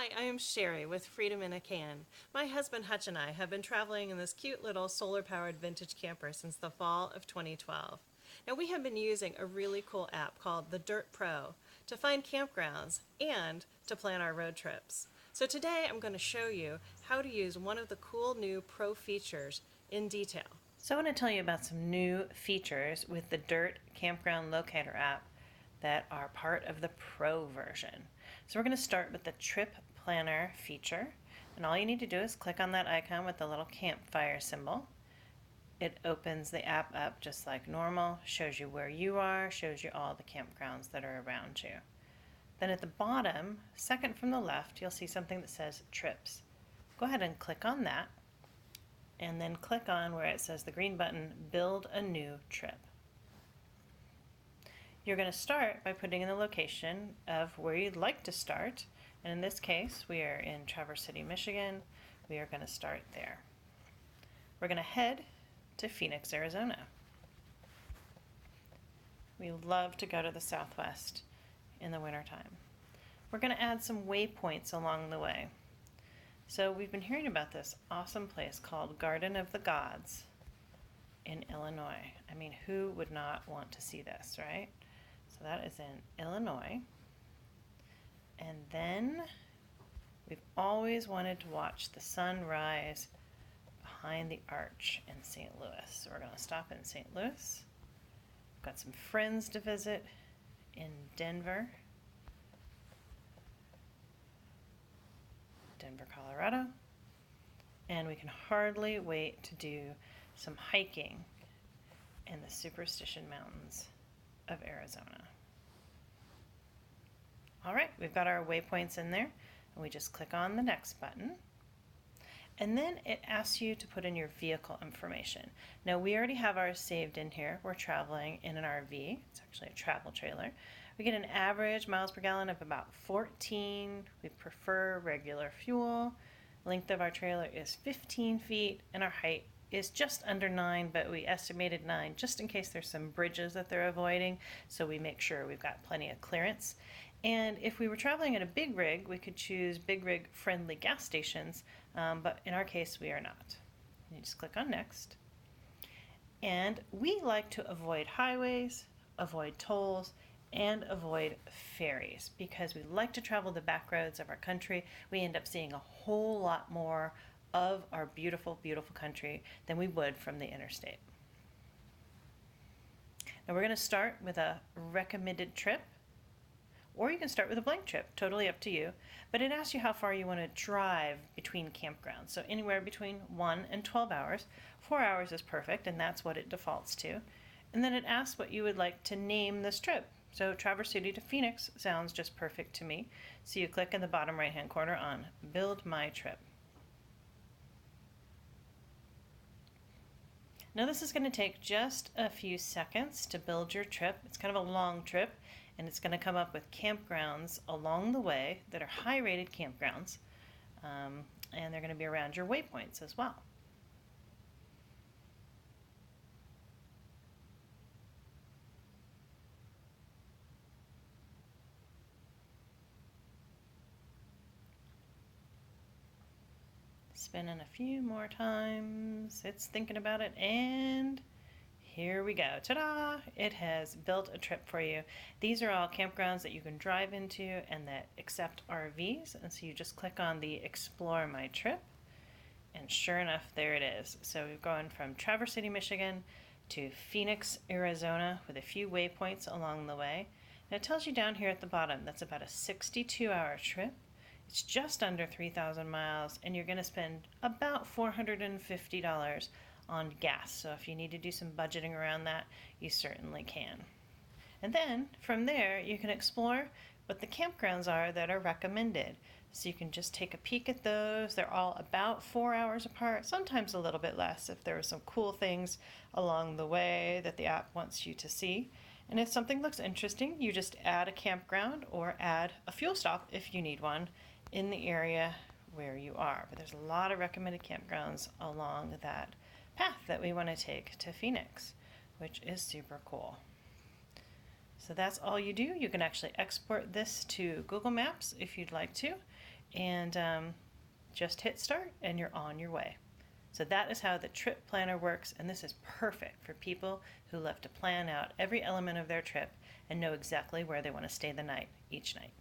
Hi, I am Sherry with Freedom in a Can. My husband Hutch and I have been traveling in this cute little solar-powered vintage camper since the fall of 2012. Now we have been using a really cool app called the Dyrt PRO to find campgrounds and to plan our road trips. So today I'm going to show you how to use one of the cool new Pro features in detail. So I want to tell you about some new features with the Dyrt Campground Locator app that are part of the Pro version. So we're going to start with the Trip Planner feature, and all you need to do is click on that icon with the little campfire symbol. It opens the app up just like normal, shows you where you are, shows you all the campgrounds that are around you. Then at the bottom, second from the left, you'll see something that says Trips. Go ahead and click on that, and then click on where it says the green button, Build a New Trip. You're going to start by putting in the location of where you'd like to start, and in this case we are in Traverse City, Michigan. We are going to start there. We're going to head to Phoenix, Arizona. We love to go to the Southwest in the wintertime. We're going to add some waypoints along the way. So we've been hearing about this awesome place called Garden of the Gods in Illinois. I mean, who would not want to see this, right? So that is in Illinois. And then we've always wanted to watch the sun rise behind the arch in St. Louis. So we're going to stop in St. Louis. We've got some friends to visit in Denver, Colorado. And we can hardly wait to do some hiking in the Superstition Mountains of Arizona. All right, we've got our waypoints in there, and we just click on the next button. And then it asks you to put in your vehicle information. Now, we already have ours saved in here. We're traveling in an RV. It's actually a travel trailer. We get an average miles per gallon of about 14. We prefer regular fuel. Length of our trailer is 15 feet, and our height is just under 9, but we estimated 9 just in case there's some bridges that they're avoiding, so we make sure we've got plenty of clearance. And if we were traveling in a big rig, we could choose big rig friendly gas stations, but in our case we are not. You just click on next. And we like to avoid highways, avoid tolls, and avoid ferries because we like to travel the back roads of our country. We end up seeing a whole lot more of our beautiful, beautiful country than we would from the interstate. Now we're going to start with a recommended trip, or you can start with a blank trip, totally up to you, but it asks you how far you want to drive between campgrounds. So anywhere between 1 and 12 hours. 4 hours is perfect, and that's what it defaults to. And then it asks what you would like to name this trip. So Traverse City to Phoenix sounds just perfect to me. So you click in the bottom right-hand corner on Build My Trip. Now this is going to take just a few seconds to build your trip. It's kind of a long trip, and it's going to come up with campgrounds along the way that are high-rated campgrounds, and they're going to be around your waypoints as well. Spin in a few more times. It's thinking about it, and here we go. Ta-da! It has built a trip for you. These are all campgrounds that you can drive into and that accept RVs, and so you just click on the Explore My Trip, and sure enough, there it is. So we've gone from Traverse City, Michigan to Phoenix, Arizona with a few waypoints along the way. And it tells you down here at the bottom that's about a 62-hour trip. It's just under 3,000 miles, and you're going to spend about $450 on gas. So if you need to do some budgeting around that, you certainly can. And then from there, you can explore what the campgrounds are that are recommended. So you can just take a peek at those. They're all about 4 hours apart, sometimes a little bit less if there are some cool things along the way that the app wants you to see. And if something looks interesting, you just add a campground or add a fuel stop if you need one in the area where you are. But there's a lot of recommended campgrounds along that path that we want to take to Phoenix, which is super cool. So that's all you do. You can actually export this to Google Maps if you'd like to, and just hit start and you're on your way. So that is how the trip planner works, and this is perfect for people who love to plan out every element of their trip and know exactly where they want to stay the night each night.